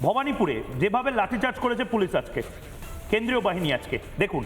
ভবানীপুরে যেভাবে লাঠিচার্জ করেছে পুলিশ আজকে, কেন্দ্রীয় বাহিনী আজকে দেখুন।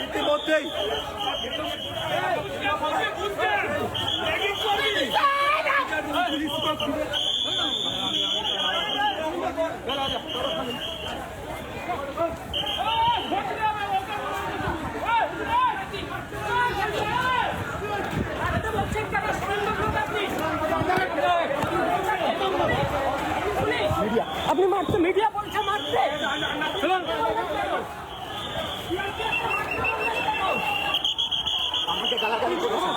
ইতিমধ্যেই আপনি মারতে মিডিয়া বলছে মারতে আমাকে গালাগালি করেছেন।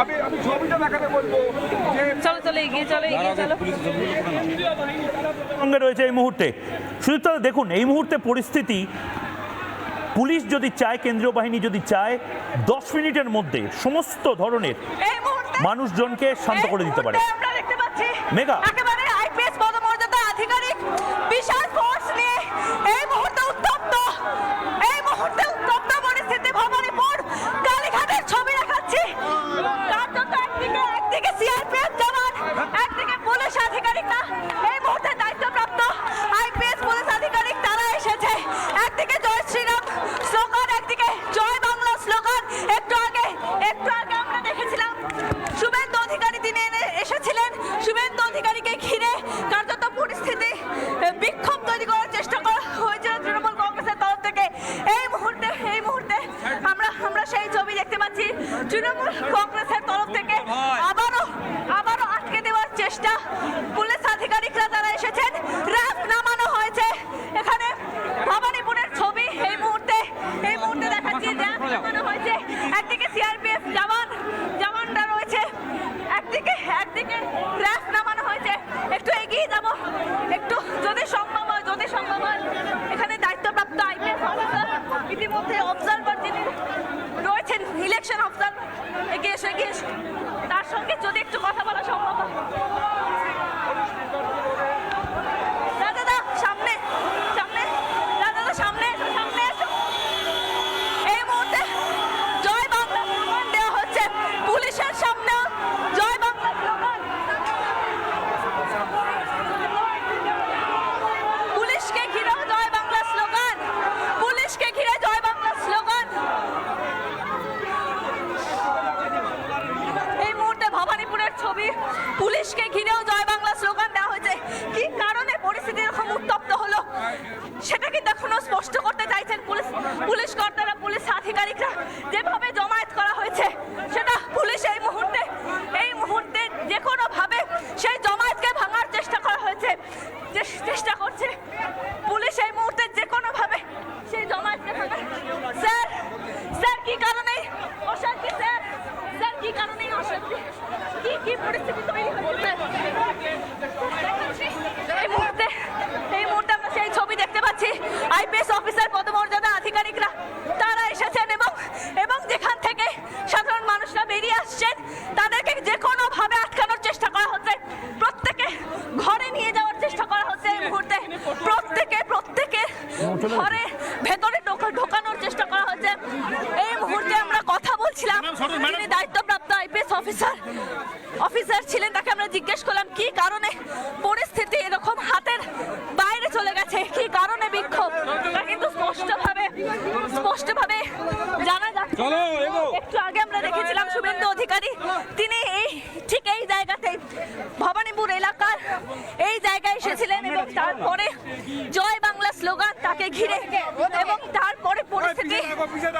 আমি ছবিটা দেখাতে বলবো। চলো চলো এগিয়ে চলো এগিয়ে চলো। সঙ্গে রয়েছে এই মুহূর্তে সুদীপ্তা, দেখুন এই মুহূর্তে পরিস্থিতি, পুলিশ যদি চায়, কেন্দ্রীয় বাহিনী যদি চায়, 10 মিনিটের মধ্যে সমস্ত ধরনের মানুষজনকে শান্ত করে দিতে পারে। আমরা দেখতে পাচ্ছি মেঘা একেবারে আইপিএস পদমর্যাদা আধিকারিক বিশাল ফোর্স নিয়ে এই মুহূর্তে উত্তপ্ত পরিস্থিতি ভবানীপুর কালীঘাটের ছবি দেখাচ্ছি। কার্যত একদিকে সিআরপিএফ জওয়ান, একদিকে পুলিশ আধিকারিকরা, এই মুহূর্তে দায়িত্বপ্রাপ্ত আইপিএস পুলিশ আধিকারিক তারা এসেছে। একদিকে জয় শ্রীরাম স্লোগান, একদিকে জয় বাংলা স্লোগান। একটু আগে আমরা দেখেছিলাম শুভেন্দু অধিকারী তিনি এসেছিলেন। শুভেন্দু অধিকারীকে ঘিরে কার্যত পরিস্থিতি বিক্ষোভ তৈরি করার চেষ্টা করা হয়েছিল তৃণমূল কংগ্রেসের তরফ থেকে। এই মুহূর্তে আমরা সেই ছবি দেখতে পাচ্ছি তৃণমূল কংগ্রেসের তরফ থেকে আবারও আটকে দেওয়ার চেষ্টা। পুলিশ আধিকারিকরা তারা এসেছেন, র্যাব নামানো হয়েছে। এখানে ভবানীপুরের ছবি এই মুহূর্তে দেখাচ্ছি, র্যাব নামানো হয়েছে। একদিকে সিআরপিএফ জওয়ানরা রয়েছে, একদিকে র্যাব নামানো হয়েছে। একটু এগিয়ে যাব, একটু যদি সম্ভব হয় এখানে দায়িত্বপ্রাপ্ত আইপিএস অফিসার, ইতিমধ্যে অবজারভার যিনি রয়েছেন, ইলেকশন অবজারভার, এগিয়ে এসে তার সঙ্গে যদি একটু কথা বলা সম্ভব হয়। দাদা সামনে এসো। এই মুহূর্তে জয় বাংলা স্লোগান দেওয়া হচ্ছে পুলিশের সামনে। জয় বাংলা স্লোগান, পুলিশকে ঘিরে জয় বাংলা স্লোগান, পুলিশকে ঘিরে জয় বাংলা স্লোগান। এই মুহূর্তে ভবানীপুরের ছবি, পুলিশকে ঘিরেও জয় বাংলা স্লোগান দেওয়া হয়েছে। কি কারণে পরিস্থিতি এরকম উত্তপ্ত হলো সেটা কিন্তু এখনো স্পষ্ট করতে চাইছেন পুলিশ কর্তারা, পুলিশ আধিকারিকরা। যেভাবে জমায়েত করা হয়েছে সেটা পুলিশ এই মুহূর্তে যে কোনো ভাবে সেই জমায়েতকে ভাঙার চেষ্টা করা হয়েছে, চেষ্টা করছে পুলিশ এই মুহূর্তে যে কোনো ভাবে সেই জমায়েতকে ভাঙার। স্যার কি কারণে অশান্তি? স্যার কি কারণে অশান্তি? কি পরিস্থিতি তৈরি হয়েছে? এই মুহূর্তে আমরা সেই ছবি দেখতে পাচ্ছি। আইপিএস অফিসার পদমর্যাদা আধিকারিকরা অফিসার ছিলেন, তাকে আমরা জিজ্ঞেস করলাম কি কারণে পরিস্থিতি এরকম হাতের বাইরে চলে গেছে, কি কারণে বিক্ষোভ, তা কিন্তু স্পষ্টভাবে জানা যাচ্ছে। একটু আগে আমরা দেখেছিলাম শুভেন্দু অধিকারী, তিনি ঠিক এই জায়গাতেই ভবানীপুর এলাকার এই জায়গায় এসেছিলেন এবং তারপরে জয় বাংলা স্লোগান তাকে ঘিরে, এবং তারপরে পরিস্থিতি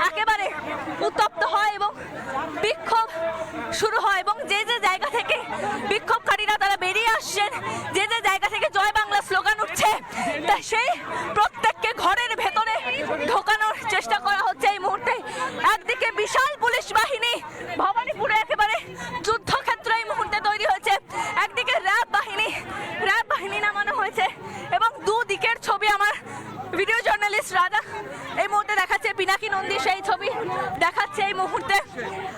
একেবারে উত্তপ্ত হয় এবং বিক্ষোভ শুরু হয়। এবং যে যে জায়গা থেকে বিক্ষোভকারীরা তারা বেরিয়ে আসছেন, যে যে জায়গা থেকে জয় বাংলা স্লোগান উঠছে, তা সেই প্রত্যেককে ঘরের ভেতরে ঢোকানোর চেষ্টা করা হচ্ছে এই মুহূর্তে। একদিকে বিশাল পুলিশ বাহিনী, ভবানীপুরে একেবারে যুদ্ধক্ষেত্র এই মুহূর্তে তৈরি হয়েছে, একদিকে র্যাব বাহিনী নামানো হয়েছে এবং দুদিকের ছবি আমার ভিডিও জার্নালিস্ট রাজা এই মুহূর্তে দেখাচ্ছে, পিনাকি নন্দী সেই ছবি দেখাচ্ছে এই মুহূর্তে।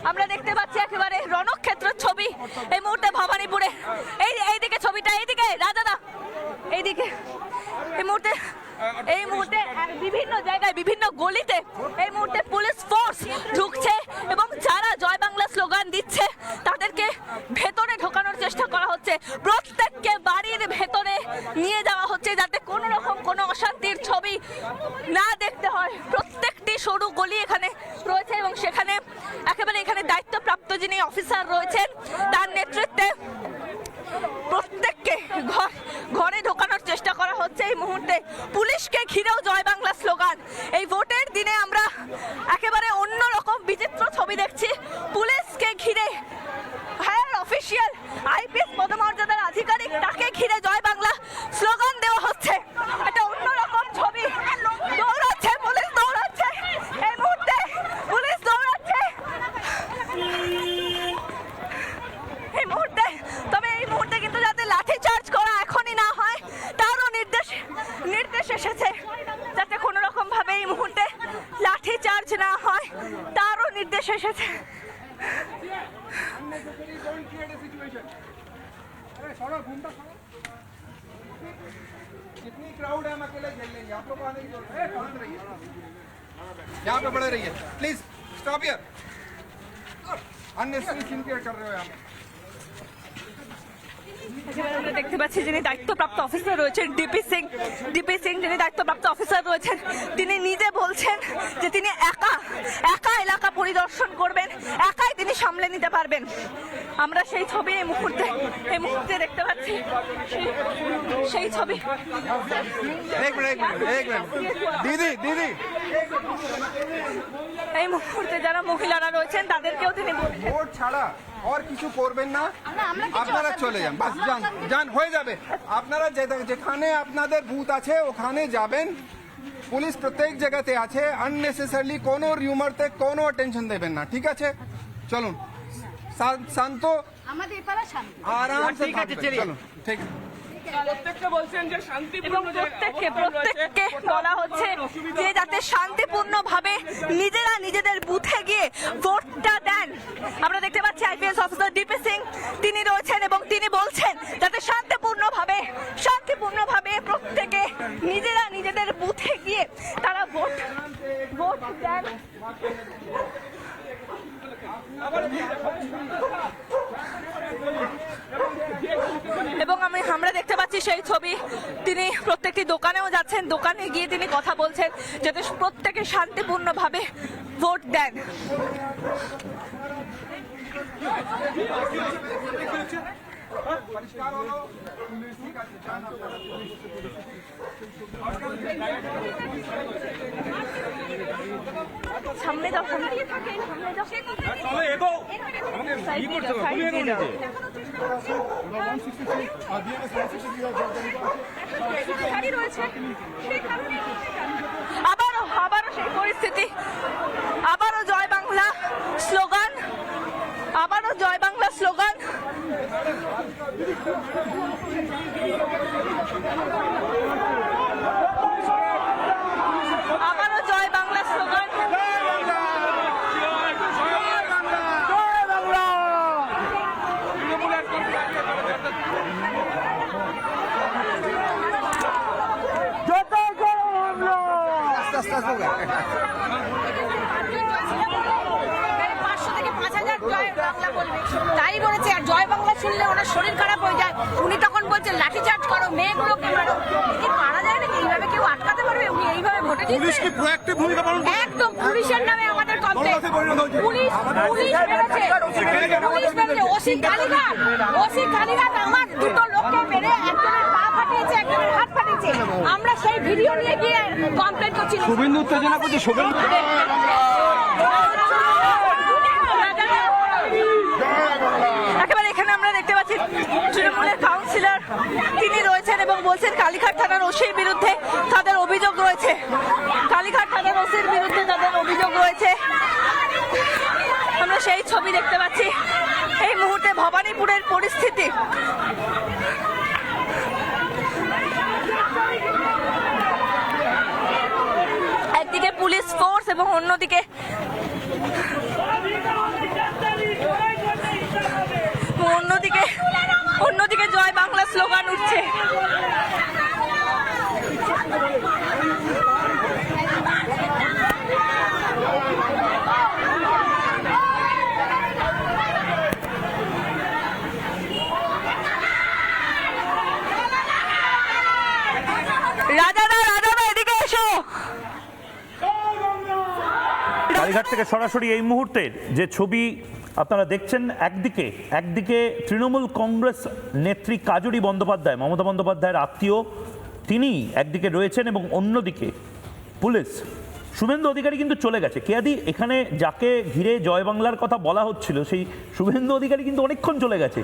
আমরা দেখতে পাচ্ছি একেবারে রণক্ষেত্রের ছবি এই মুহূর্তে ভবানীপুরে। এইদিকে ছবিটা, এইদিকে রাজাদা, এইদিকে এই মুহূর্তে বিভিন্ন জায়গায় বিভিন্ন গলিতে এই মুহূর্তে পুলিশ ফোর্স ঢুকছে এবং যারা জয় বাংলা স্লোগান দিচ্ছে তাদেরকে ভেতরে ঢোকানোর চেষ্টা করা হচ্ছে। প্রত্যেককে বাড়ির ভেতরে নিয়ে যাওয়া হচ্ছে যাতে কোনো রকম কোনো অশান্তির ছবি না দেখতে হয়। প্রত্যেকটি সরু গলি এখানে রয়েছে এবং সেখানে এখানে দায়িত্বপ্রাপ্ত যিনি অফিসার রয়েছেন তার নেতৃত্বে প্রত্যেককে ঘরে ঢোকানোর চেষ্টা করা হচ্ছে এই মুহূর্তে। পুলিশকে ঘিরেও জয় বাংলা স্লোগান। এই ভোটের দিনে আমরা একেবারে অন্যরকম বিচিত্র ছবি দেখছি। পুলিশকে ঘিরে হায়ার অফিসিয়াল আইপিএস পদমর্যাদার আধিকারিক, তাকে ঘিরে জয় বাংলা স্লোগান দেওয়া হচ্ছে। এটা অন্যরকম ছবি। দৌড়াচ্ছে পুলিশ, দৌড়াচ্ছে এই মুহূর্তে, পুলিশ দৌড়াচ্ছে এই মুহূর্তে। তবে এই মুহূর্তে কিন্তু যাতে লাঠি চার্জ করা এখনই না হয় তারও নির্দেশ এসেছে, যাতে কোনো রকম ভাবে এই মুহূর্তে লাঠি চার্জ না হয় তারও নির্দেশ এসেছে। कितनी क्राउड है, हम अकेले झेल लेंगे, आप लोग आने की जरूरत है, शांत रहिए, यहाँ पे बड़े रहिए, please stop here, unnecessary scene create कर रहे हो यहाँ पे। আমরা দেখতে পাচ্ছি যিনি দায়িত্বপ্রাপ্ত অফিসার রয়েছেন ডিপি সিং যিনি দায়িত্বপ্রাপ্ত অফিসার রয়েছেন, তিনি নিজে বলছেন যে তিনি একা এলাকা পরিদর্শন করবেন, একাই তিনি সামলে নিতে পারবেন। আমরা সেই ছবি এই মুহূর্তে দেখতে পাচ্ছি, সেই ছবি। एक मिनट दीदी এই মুহূর্তে যারা মহিলারা রয়েছেন তাদেরকেও তিনি বলছেন ভোট ছাড়া और কিছু করবেন না, আপনারা চলে যান, বাস যান হয়ে যাবে। আপনারা যেখানে আপনাদের বুথ আছে ওখানে যাবেন, পুলিশ প্রত্যেক জায়গাতে আছে, আননেসেসারিলি কোনো রিউমারতে কোনো টেনশন দেবেন না, ঠিক আছে? চলুন শান্ত, আমাদের পাড়া শান্তি। আরাম से চলুন, ঠিক আছে। প্রত্যেককে বলছেন যে এবং শান্তিপূর্ণ প্রত্যেককে বলা হচ্ছে যে যাতে শান্তিপূর্ণ ভাবে নিজেরা নিজেদের বুথে গিয়ে ভোটটা দেন। আমরা দেখতে পাচ্ছি আইপিএস অফিসার ডিপি সিং তিনি রয়েছেন এবং তিনি বলছেন যাতে শান্তিপূর্ণ ভাবে প্রত্যেকে নিজেরা নিজেদের বুথে গিয়ে তারা ভোট দেন। এবং আমরা দেখতে পাচ্ছি সেই ছবি, তিনি প্রত্যেকটি দোকানেও যাচ্ছেন, দোকানে গিয়ে তিনি কথা বলছেন যাতে প্রত্যেকে শান্তিপূর্ণভাবে ভোট দেন। সামনে যাও, আবারও সেই পরিস্থিতি, আবারও জয় বাংলা স্লোগান, আবারও জয় বাংলা স্লোগান। আবারও জয় বাংলা স্লোগান। আস্তে আস্তে কথা বলবে, তাই বলেছে। আর জয় বাংলা শুনলে ওনার শরীর খারাপ হয়ে যায়। উনি তখন বলছেন লাঠিচার্জ করো, মেয়েগুলোকে মারো। কি পারা যায় নাকি? এইভাবে কেউ আটকাতে পারবে? উনি এইভাবে ভোটে জিতবে? একদম পুলিশের নামে আমাদের কমপ্লেন। পুলিশ মেরেছে। ওসি কালীঘাট আমার দুটো লোককে মেরে একজনের পা ফাটিয়েছে, একজনের হাত ফাটিয়েছে। আমরা সেই ভিডিও নিয়ে গিয়ে কমপ্লেন করছি। শুভেন্দু উত্তেজনা করছে, শুভেন্দু একেবারে এখানে আমরা দেখতে পাচ্ছি তৃণমূলের কাউন্সিলর তিনি রয়েছেন এবং বলছেন কালীঘাট থানার ওসির বিরুদ্ধে তাদের অভিযোগ রয়েছে। কালীঘাট থানার ওসির বিরুদ্ধে তাদের অভিযোগ রয়েছে। আমরা সেই ছবি দেখতে পাচ্ছি এই মুহূর্তে ভবানীপুরের পরিস্থিতি। একদিকে পুলিশ ফোর্স এবং অন্যদিকে জয় বাংলা স্লোগান উঠছে। রাজাদা এদিকে এসো। কালীঘাট থেকে সরাসরি এই মুহূর্তের যে ছবি আপনারা দেখছেন, একদিকে তৃণমূল কংগ্রেস নেত্রী কাজরি বন্দ্যোপাধ্যায়, মমতা বন্দ্যোপাধ্যায়ের আত্মীয়, তিনি একদিকে রয়েছেন এবং অন্যদিকে পুলিশ। শুভেন্দু অধিকারী কিন্তু চলে গেছে। কেয়াদি, এখানে যাকে ঘিরে জয় বাংলার কথা বলা হচ্ছিল সেই শুভেন্দু অধিকারী কিন্তু অনেকক্ষণ চলে গেছে,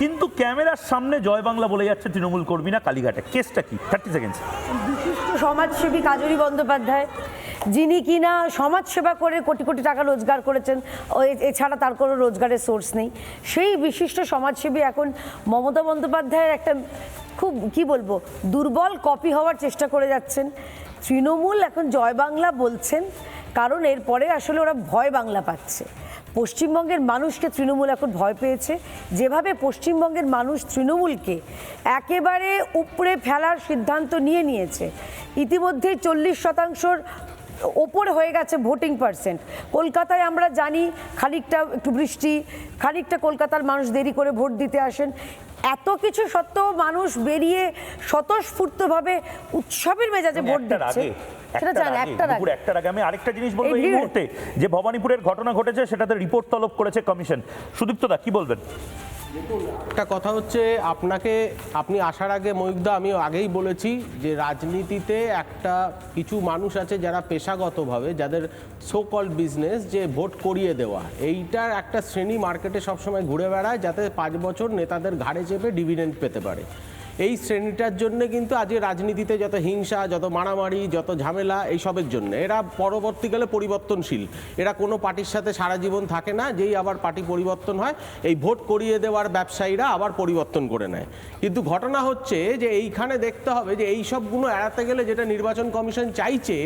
কিন্তু ক্যামেরার সামনে জয় বাংলা বলে যাচ্ছে তৃণমূল কর্মীরা কালীঘাটে। কেসটা কি? 30 সেকেন্ডস। বিশিষ্ট সমাজসেবী কাজরি বন্দ্যোপাধ্যায়, যিনি কিনা সমাজসেবা করে কোটি কোটি টাকা রোজগার করেছেন, এছাড়া তার কোনো রোজগারের সোর্স নেই, সেই বিশিষ্ট সমাজসেবী এখন মমতা বন্দ্যোপাধ্যায়ের একটা খুব কি বলবো দুর্বল কপি হওয়ার চেষ্টা করে যাচ্ছেন। তৃণমূল এখন জয় বাংলা বলছেন কারণ এরপরে আসলে ওরা ভয় বাংলা পাচ্ছে। পশ্চিমবঙ্গের মানুষকে তৃণমূল এখন ভয় পেয়েছে। যেভাবে পশ্চিমবঙ্গের মানুষ তৃণমূলকে একেবারে উপড়ে ফেলার সিদ্ধান্ত নিয়েছে, ইতিমধ্যেই 40% ওপর হয়ে গেছে ভোটিং পার্সেন্ট। কলকাতায় আমরা জানি খানিকটা একটু বৃষ্টি, খানিকটা কলকাতার মানুষ দেরি করে ভোট দিতে আসেন। এত কিছু সত্ত্বেও মানুষ বেরিয়ে স্বতঃস্ফূর্তভাবে উৎসবের মেজাজে ভোট দিচ্ছে। সেটা জানেন। একটার আগে আমি আরেকটা জিনিস বলবো এই মুহূর্তে, যে ভবানীপুরের ঘটনা ঘটেছে সেটাতে রিপোর্ট তলব করেছে কমিশন। সুদীপ্তদা কি বলবেন? একটা কথা হচ্ছে, আপনি আসার আগে ময়ূকদা আমি আগেই বলেছি যে রাজনীতিতে কিছু মানুষ আছে যারা পেশাগতভাবে, যাদের সো কল্ড বিজনেস যে ভোট করিয়ে দেওয়া, এইটার একটা শ্রেণী মার্কেটে সবসময় ঘুরে বেড়ায় যাতে 5 বছর নেতাদের ঘাড়ে চেপে ডিভিডেন্ড পেতে পারে। এই শ্রেণীটার জন্য কিন্তু আজকে রাজনীতিতে যত হিংসা, যত মারামারি, যত ঝামেলা, এইসবের জন্য। এরা পরবর্তীকালে পরিবর্তনশীল, এরা কোনো পার্টির সাথে সারা জীবন থাকে না। যেই আবার পার্টি পরিবর্তন হয়, এই ভোট করিয়ে দেওয়ার ব্যবসায়ীরা আবার পরিবর্তন করে নেয়। কিন্তু ঘটনা হচ্ছে যে এইখানে দেখতে হবে যে এই সবগুলো এড়াতে গেলে যেটা নির্বাচন কমিশন চাইছে,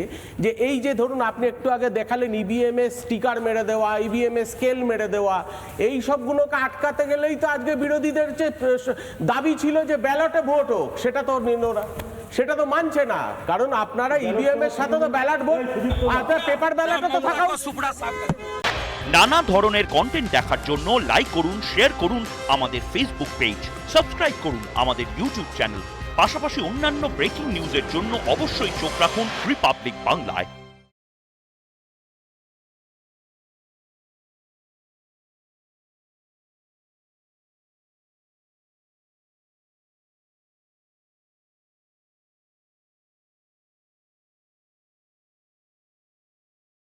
যে এই যে ধরুন আপনি একটু আগে দেখালেন ইভিএমএ স্টিকার মেরে দেওয়া, ইভিএমএ স্কেল মেরে দেওয়া, এই সবগুলোকে আটকাতে গেলেই তো আজকে বিরোধীদের যে দাবি ছিল যে ব্যালটে ভোট হোক, সেটা তো মানছে না। কারণ আপনারা ইভিএম এর সাথে তো ব্যালট ভোট, আপনার পেপার ব্যালটে তো থাকা। নানা ধরনের কন্টেন্ট দেখার জন্য লাইক করুন, শেয়ার করুন আমাদের ফেসবুক পেজ, সাবস্ক্রাইব করুন আমাদের ইউটিউব চ্যানেল। পাশাপাশি অন্যান্য ব্রেকিং নিউজের জন্য অবশ্যই চোখ রাখুন রিপাবলিক বাংলায়।